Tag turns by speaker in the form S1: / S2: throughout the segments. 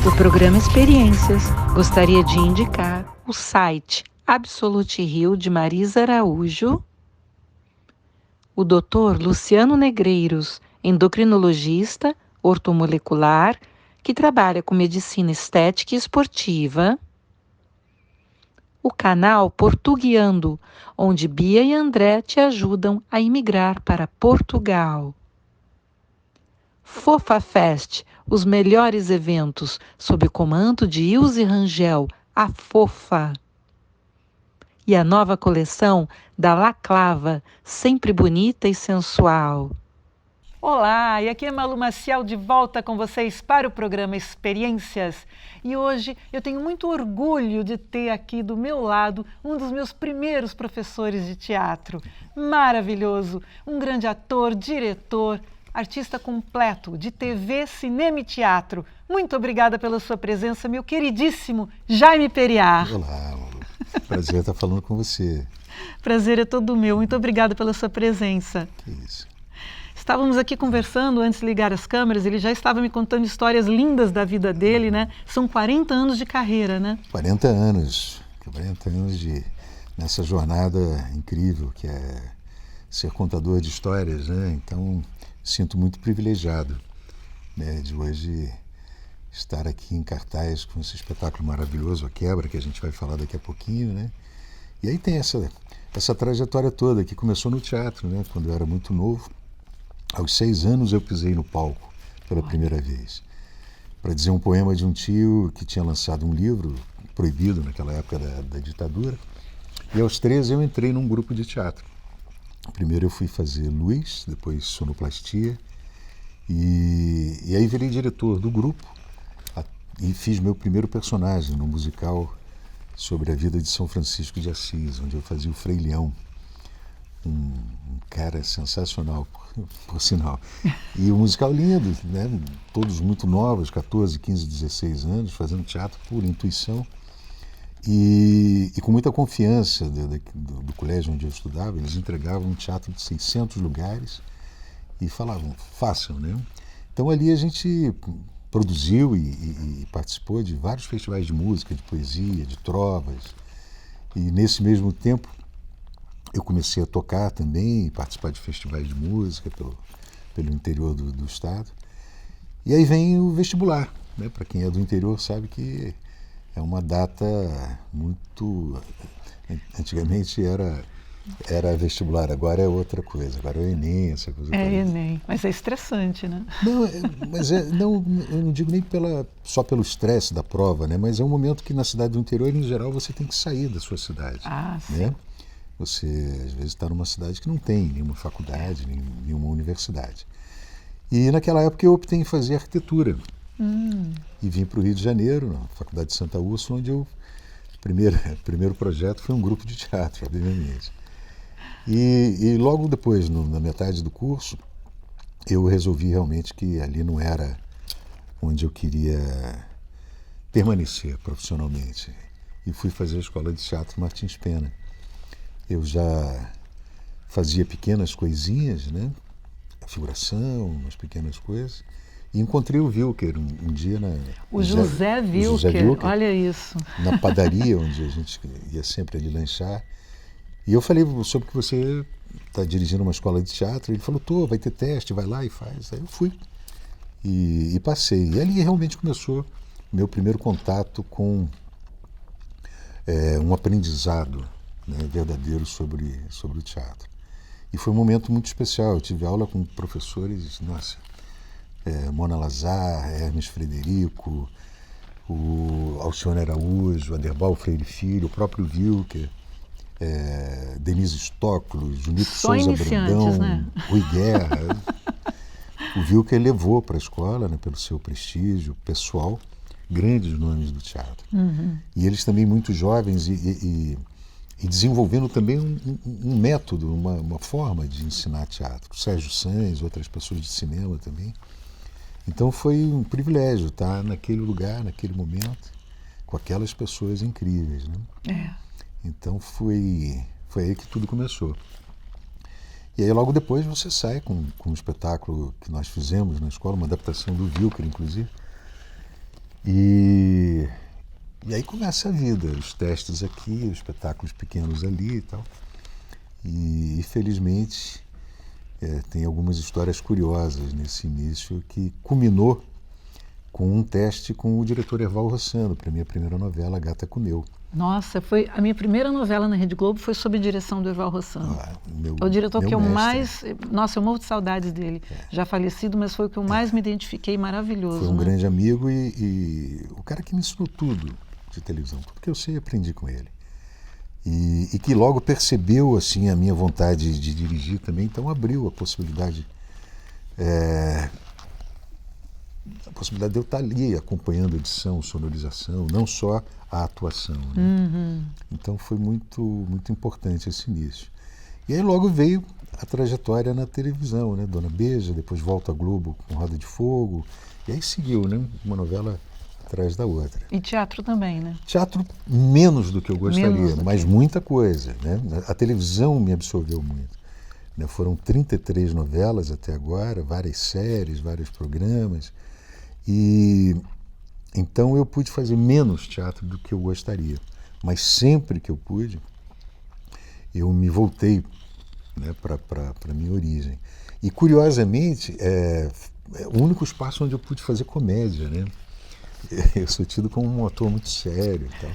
S1: do programa Experiências, gostaria de indicar o site Absolute Rio de Marisa Araújo, o Dr. Luciano Negreiros, endocrinologista, ortomolecular, que trabalha com medicina estética e esportiva, o canal Portuguiando, onde Bia e André te ajudam a imigrar para Portugal. Fofa Fest, os melhores eventos, sob o comando de Ilse Rangel, a Fofa. E a nova coleção da La Clava, sempre bonita e sensual. Olá, e aqui é Malu Maciel de volta com vocês para o programa Experiências. E hoje eu tenho muito orgulho de ter aqui do meu lado um dos meus primeiros professores de teatro. Maravilhoso, um grande ator, diretor, artista completo de TV, cinema e teatro. Muito obrigada pela sua presença, meu queridíssimo Jaime Periar.
S2: Olá, prazer estar falando com você.
S1: Prazer é todo meu, muito obrigada pela sua presença.
S2: Que isso.
S1: Estávamos aqui conversando antes de ligar as câmeras, ele já estava me contando histórias lindas da vida dele, né? São 40 anos de carreira, né?
S2: 40 anos nessa jornada incrível que é ser contador de histórias, né? Então, sinto muito privilegiado, né, de hoje estar aqui em cartaz com esse espetáculo maravilhoso, A Quebra, que a gente vai falar daqui a pouquinho, né? E aí tem essa trajetória toda que começou no teatro, né? Quando eu era muito novo. Aos 6 anos eu pisei no palco pela primeira vez para dizer um poema de um tio que tinha lançado um livro proibido naquela época da ditadura. E aos 13 eu entrei num grupo de teatro. Primeiro eu fui fazer luz, depois sonoplastia e aí virei diretor do grupo e fiz meu primeiro personagem no musical sobre a vida de São Francisco de Assis, onde eu fazia o Frei Leão. Um cara sensacional, por sinal. E o musical lindo, né? Todos muito novos, 14, 15, 16 anos, fazendo teatro por intuição. E com muita confiança do colégio onde eu estudava, eles entregavam um teatro de 600 lugares e falavam, façam, né? Então ali a gente produziu e participou de vários festivais de música, de poesia, de trovas. E nesse mesmo tempo, eu comecei a tocar também, participar de festivais de música pelo interior do estado. E aí vem o vestibular, né? Para quem é do interior sabe que é uma data muito... Antigamente era vestibular, agora é outra coisa, agora é o Enem, essa coisa.
S1: É Enem, mas é estressante, né?
S2: Não, eu não digo nem só pelo estresse da prova, né? Mas é um momento que na cidade do interior, em geral, você tem que sair da sua cidade.
S1: Ah, sim.
S2: Né? Você, às vezes, está numa cidade que não tem nenhuma faculdade, nenhuma universidade. E, naquela época, eu optei em fazer arquitetura. E vim para o Rio de Janeiro, na Faculdade de Santa Úrsula, onde o primeiro projeto foi um grupo de teatro, obviamente. E logo depois, na metade do curso, eu resolvi realmente que ali não era onde eu queria permanecer profissionalmente. E fui fazer a Escola de Teatro Martins Pena. Eu já fazia pequenas coisinhas, né? Figuração, umas pequenas coisas. E encontrei o Wilker um dia
S1: o José Wilker, olha isso.
S2: Na padaria, onde a gente ia sempre ali lanchar. E eu falei sobre que você está dirigindo uma escola de teatro. Ele falou, vai ter teste, vai lá e faz. Aí eu fui e passei. E ali realmente começou o meu primeiro contato com um aprendizado, né, verdadeiro sobre o teatro. E foi um momento muito especial. Eu tive aula com professores, Mona Lazar, Hermes Frederico, o Alcione Araújo, Aderbal Freire Filho, o próprio Wilker, Denise Stoclo, Junito Souza Brandão,
S1: né?
S2: Rui Guerra. O Wilker levou para a escola, né, pelo seu prestígio pessoal, grandes nomes do teatro. E eles também muito jovens e desenvolvendo também um método, uma forma de ensinar teatro. O Sérgio Sanz, outras pessoas de cinema também. Então foi um privilégio estar naquele lugar, naquele momento, com aquelas pessoas incríveis, né? Então foi aí que tudo começou. E aí logo depois você sai com um espetáculo que nós fizemos na escola, uma adaptação do Wilker, inclusive, E, e aí começa a vida, os testes aqui, os espetáculos pequenos ali e tal. E felizmente tem algumas histórias curiosas nesse início que culminou com um teste com o diretor Erval Rossano, para a minha primeira novela, A Gata Comeu.
S1: Nossa, foi a minha primeira novela na Rede Globo, foi sob direção do Erval Rossano. É o diretor que eu
S2: mestre.
S1: mais... Nossa, eu morro de saudades dele. Já falecido, mas foi o que eu mais me identifiquei, maravilhoso.
S2: Foi um grande amigo e o cara que me ensinou tudo de televisão. Tudo que eu sei, aprendi com ele. E que logo percebeu assim a minha vontade de dirigir também, então abriu a possibilidade de eu estar ali acompanhando a edição, sonorização, não só a atuação. Né? Então foi muito, muito importante esse início. E aí logo veio a trajetória na televisão, né? Dona Beija, depois Volta à Globo com Roda de Fogo, e aí seguiu, né? Uma novela atrás da outra.
S1: E teatro também, né?
S2: Teatro menos do que eu gostaria, mas muita coisa. Né? A televisão me absorveu muito. Né? Foram 33 novelas até agora, várias séries, vários programas. E então eu pude fazer menos teatro do que eu gostaria. Mas sempre que eu pude, eu me voltei, né, para a minha origem. E curiosamente, é o único espaço onde eu pude fazer comédia, né? Eu sou tido como um ator muito sério e tal.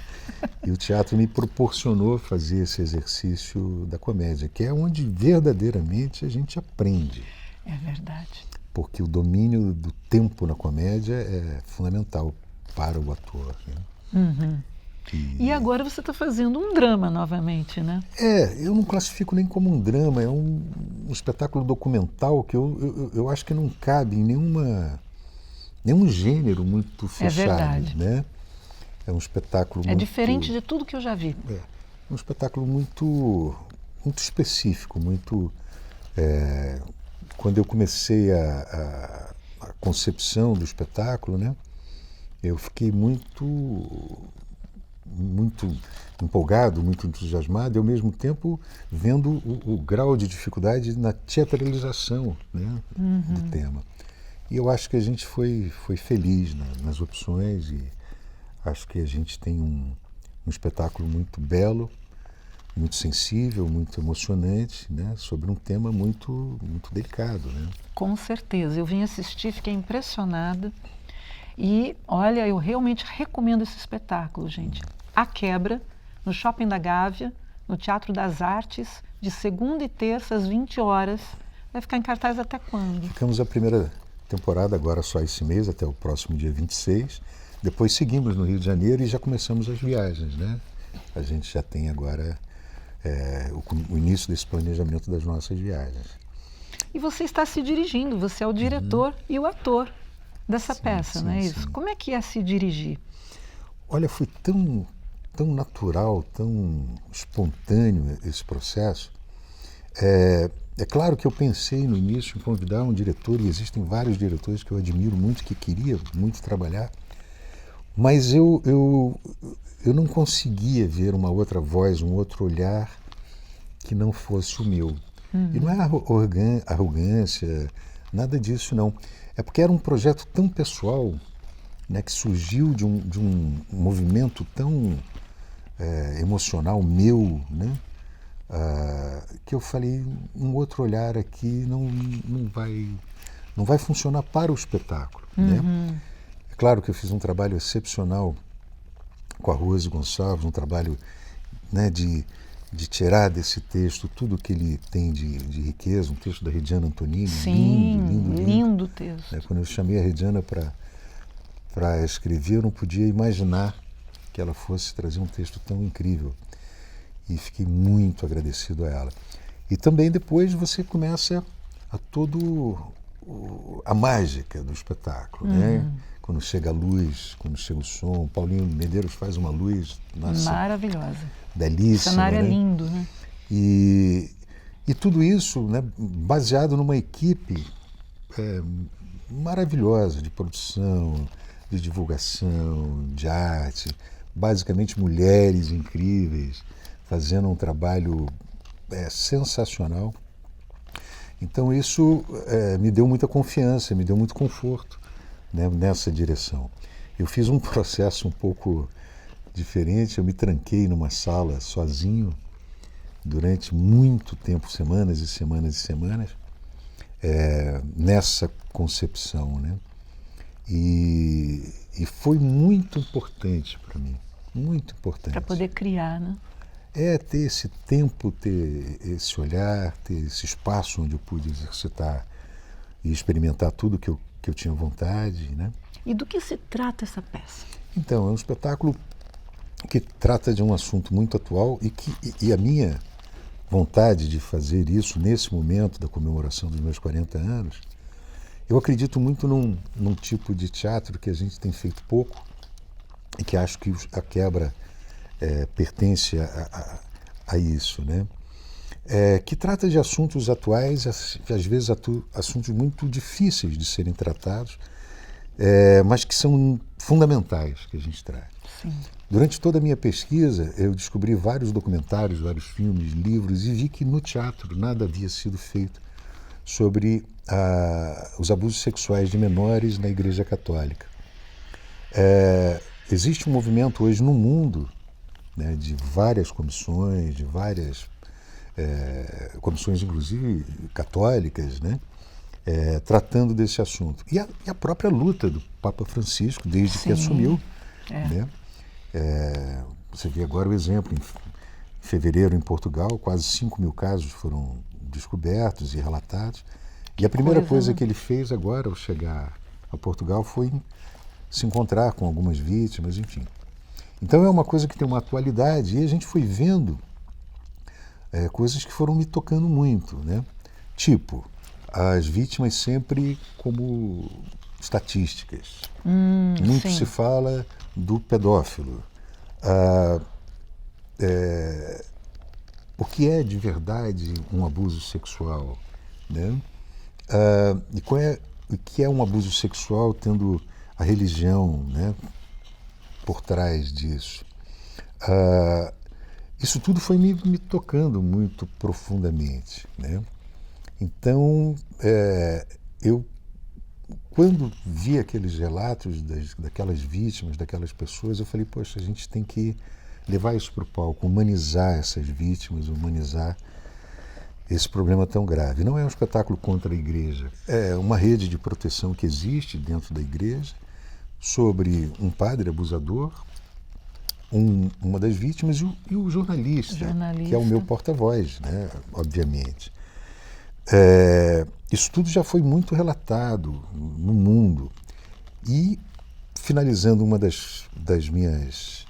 S2: E o teatro me proporcionou fazer esse exercício da comédia, que é onde verdadeiramente a gente aprende.
S1: É verdade.
S2: Porque o domínio do tempo na comédia é fundamental para o ator. Né?
S1: E agora você está fazendo um drama novamente, né?
S2: Eu não classifico nem como um drama, é um espetáculo documental que eu acho que não cabe em nenhum gênero muito fechado.
S1: É verdade.
S2: Né? É um espetáculo muito...
S1: É diferente de tudo que eu já vi.
S2: É um espetáculo muito, muito específico, muito... Quando eu comecei a concepção do espetáculo, né, eu fiquei muito empolgado, muito entusiasmado, e ao mesmo tempo vendo o grau de dificuldade na teatralização, né, do tema. E eu acho que a gente foi feliz nas opções e acho que a gente tem um espetáculo muito belo, muito sensível, muito emocionante, né, sobre um tema muito, muito delicado. Né?
S1: Com certeza. Eu vim assistir, fiquei impressionada. E, olha, eu realmente recomendo esse espetáculo, gente. A Quebra, no Shopping da Gávea, no Teatro das Artes, de segunda e terça, às 20 horas. Vai ficar em cartaz até quando?
S2: Ficamos a primeira temporada agora só esse mês, até o próximo dia 26. Depois seguimos no Rio de Janeiro e já começamos as viagens, né? A gente já tem agora o início desse planejamento das nossas viagens.
S1: E você está se dirigindo, você é o diretor e o ator dessa peça, não é isso?
S2: Sim.
S1: Como é que é se dirigir?
S2: Olha, foi tão natural, tão espontâneo esse processo. É claro que eu pensei no início em convidar um diretor, e existem vários diretores que eu admiro muito, que queria muito trabalhar, mas eu não conseguia ver uma outra voz, um outro olhar que não fosse o meu. E não é arrogância, nada disso não. É porque era um projeto tão pessoal, né, que surgiu de um movimento tão emocional meu, né, que eu falei, um outro olhar aqui não vai funcionar para o espetáculo. Né? É claro que eu fiz um trabalho excepcional com a Rose Gonçalves, um trabalho, né, de tirar desse texto tudo que ele tem de riqueza, um texto da Regiana Antonini.
S1: Sim, lindo texto.
S2: Né? Quando eu chamei a Regiana para escrever, eu não podia imaginar que ela fosse trazer um texto tão incrível. E fiquei muito agradecido a ela. E também depois você começa a mágica do espetáculo, né? Quando chega a luz, quando chega o som, Paulinho Medeiros faz uma luz, nossa,
S1: maravilhosa,
S2: belíssima.
S1: O cenário
S2: né?
S1: é lindo, né?
S2: E tudo isso, né, baseado numa equipe maravilhosa de produção, de divulgação, de arte, basicamente mulheres incríveis, fazendo um trabalho sensacional. Então isso me deu muita confiança, me deu muito conforto, né, nessa direção. Eu fiz um processo um pouco diferente, eu me tranquei numa sala sozinho durante muito tempo, semanas e semanas e semanas, nessa concepção, né? E foi muito importante para mim, muito importante.
S1: Para poder criar, né?
S2: Ter esse tempo, ter esse olhar, ter esse espaço onde eu pude exercitar e experimentar tudo que eu tinha vontade, né?
S1: E do que se trata essa peça?
S2: Então, é um espetáculo que trata de um assunto muito atual e a minha vontade de fazer isso nesse momento da comemoração dos meus 40 anos, eu acredito muito num tipo de teatro que a gente tem feito pouco e que acho que a quebra pertence a isso, né? Que trata de assuntos atuais, às vezes assuntos muito difíceis de serem tratados, mas que são fundamentais que a gente traz.
S1: Sim.
S2: Durante toda a minha pesquisa, eu descobri vários documentários, vários filmes, livros, e vi que no teatro nada havia sido feito sobre os abusos sexuais de menores na Igreja Católica. Existe um movimento hoje no mundo, né, de várias comissões, de várias comissões, inclusive católicas, né, tratando desse assunto. E a própria luta do Papa Francisco, desde que assumiu, né? Você vê agora o exemplo, em fevereiro em Portugal, quase 5.000 casos foram descobertos e relatados. E a primeira coisa que ele fez agora, ao chegar a Portugal, foi se encontrar com algumas vítimas, enfim. Então é uma coisa que tem uma atualidade e a gente foi vendo coisas que foram me tocando muito, né? Tipo, as vítimas sempre como estatísticas. Muito
S1: sim.
S2: se fala do pedófilo. O que é de verdade um abuso sexual, né? O que é um abuso sexual tendo a religião, né, por trás disso? Isso tudo foi me tocando muito profundamente, né? Então, eu, quando vi aqueles relatos daquelas vítimas, daquelas pessoas, eu falei, poxa, a gente tem que levar isso para o palco, humanizar essas vítimas, humanizar esse problema tão grave. Não é um espetáculo contra a igreja, é uma rede de proteção que existe dentro da igreja sobre um padre abusador, uma das vítimas e o jornalista, que é o meu porta-voz, né, obviamente. Isso tudo já foi muito relatado no mundo. E, finalizando, uma das minhas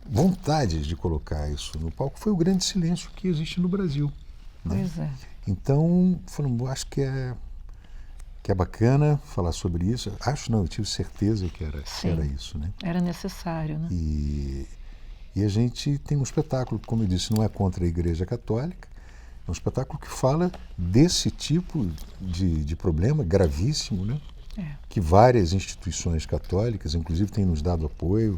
S2: vontades de colocar isso no palco foi o grande silêncio que existe no Brasil, né?
S1: Pois é.
S2: Então, acho que é bacana falar sobre isso. Acho não, eu tive certeza que era isso, né?
S1: Era necessário, né?
S2: E a gente tem um espetáculo, como eu disse, não é contra a Igreja Católica, é um espetáculo que fala desse tipo de problema gravíssimo, né? Que várias instituições católicas, inclusive, têm nos dado apoio.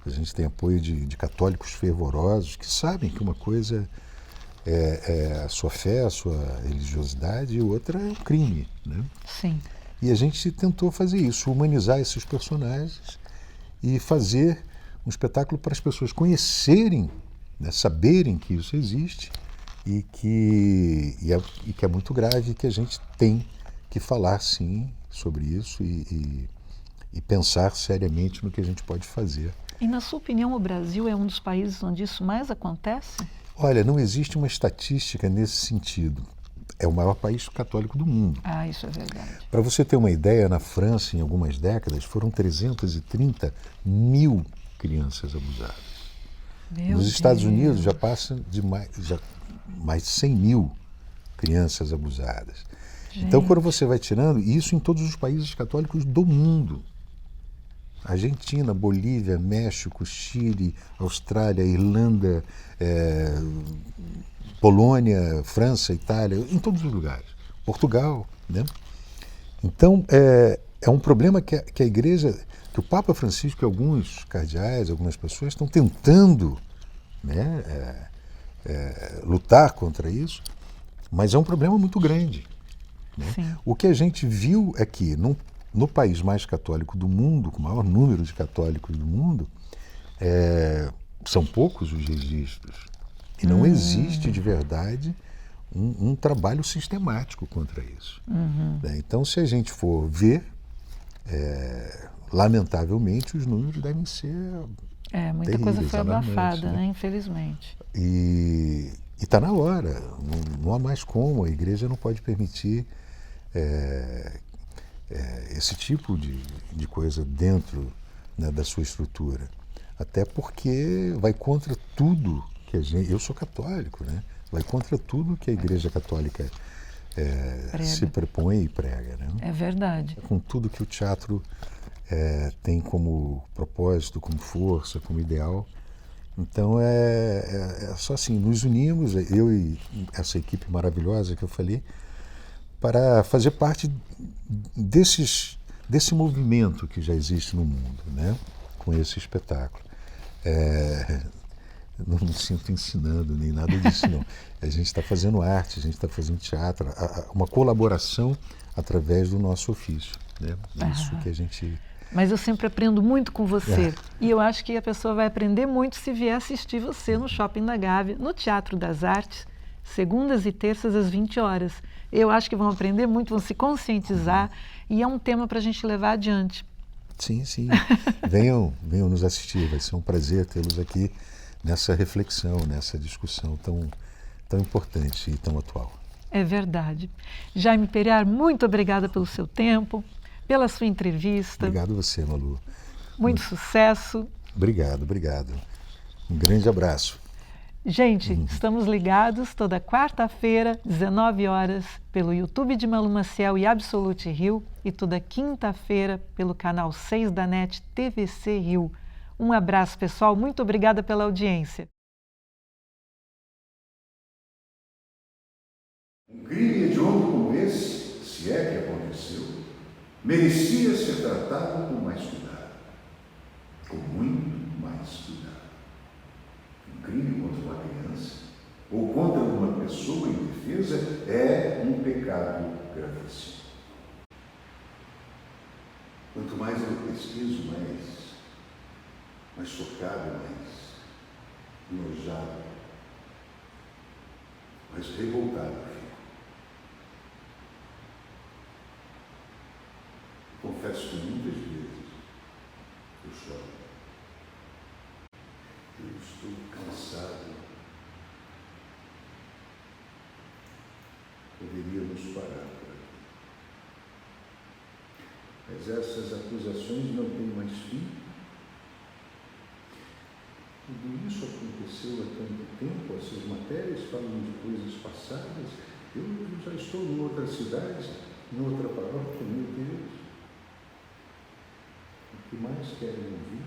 S2: A gente tem apoio de católicos fervorosos que sabem que uma coisa é a sua fé, a sua religiosidade, e outra é um crime, né?
S1: Sim.
S2: E a gente tentou fazer isso, humanizar esses personagens e fazer um espetáculo para as pessoas conhecerem, né, saberem que isso existe e que é muito grave e que a gente tem que falar, sim, sobre isso e pensar seriamente no que a gente pode fazer.
S1: E, na sua opinião, o Brasil é um dos países onde isso mais acontece?
S2: Olha, não existe uma estatística nesse sentido. É o maior país católico do mundo.
S1: Ah, isso é verdade.
S2: Para você ter uma ideia, na França, em algumas décadas, foram 330 mil crianças abusadas. Nos Estados Unidos já passa de mais de 100 mil crianças abusadas.
S1: Gente.
S2: Então, quando você vai tirando, isso em todos os países católicos do mundo. Argentina, Bolívia, México, Chile, Austrália, Irlanda, Polônia, França, Itália, em todos os lugares. Portugal, né? Então, é um problema que a Igreja, que o Papa Francisco e alguns cardeais, algumas pessoas estão tentando, né, lutar contra isso, mas é um problema muito grande. Né?
S1: Sim.
S2: O que a gente viu é que no país mais católico do mundo, com o maior número de católicos do mundo, são poucos os registros. E não existe de verdade um trabalho sistemático contra isso. Né? Então, se a gente for ver, lamentavelmente, os números devem ser
S1: muita coisa
S2: terríveis,
S1: foi abafada,
S2: né?
S1: Infelizmente.
S2: E está na hora, não há mais como, a igreja não pode permitir esse tipo de coisa dentro, né, da sua estrutura. Até porque vai contra tudo que a gente... Eu sou católico, né? Vai contra tudo que a Igreja Católica se propõe e prega. Né?
S1: É verdade.
S2: Com tudo que o teatro tem como propósito, como força, como ideal. Então é só assim, nos unimos, eu e essa equipe maravilhosa que eu falei, para fazer parte desse movimento que já existe no mundo, né? Com esse espetáculo. Não me sinto ensinando nem nada disso, não. A gente está fazendo arte, a gente está fazendo teatro, uma colaboração através do nosso ofício. Né? É isso que a gente...
S1: Mas eu sempre aprendo muito com você. E eu acho que a pessoa vai aprender muito se vier assistir você no Shopping da Gávea, no Teatro das Artes, segundas e terças às 20 horas. Eu acho que vão aprender muito, vão se conscientizar e é um tema para a gente levar adiante.
S2: Sim, sim. Venham nos assistir, vai ser um prazer tê-los aqui nessa reflexão, nessa discussão tão importante e tão atual.
S1: É verdade. Jaime Pereira, muito obrigada pelo seu tempo, pela sua entrevista.
S2: Obrigado a você, Malu.
S1: Muito sucesso.
S2: Obrigado. Um grande abraço.
S1: Gente, estamos ligados toda quarta-feira, 19 horas, pelo YouTube de Malu Maciel e Absolute Rio e toda quinta-feira pelo canal 6 da NET TVC Rio. Um abraço, pessoal. Muito obrigada pela audiência.
S3: Um crime hediondo como esse, se é que aconteceu, merecia ser tratado com mais cuidado. Com muito mais cuidado. Um crime contra uma criança ou contra uma pessoa indefesa é um pecado gravíssimo. Quanto mais eu pesquiso, mais chocado, mais enojado, mais revoltado fico. Confesso que muitas vezes eu choro. Eu estou cansado. Poderíamos parar por aqui. Mas essas acusações não têm mais fim. Tudo isso aconteceu há tanto tempo, essas matérias falam de coisas passadas. Eu já estou em outra cidade, em outra paróquia, meu Deus. O que mais querem ouvir?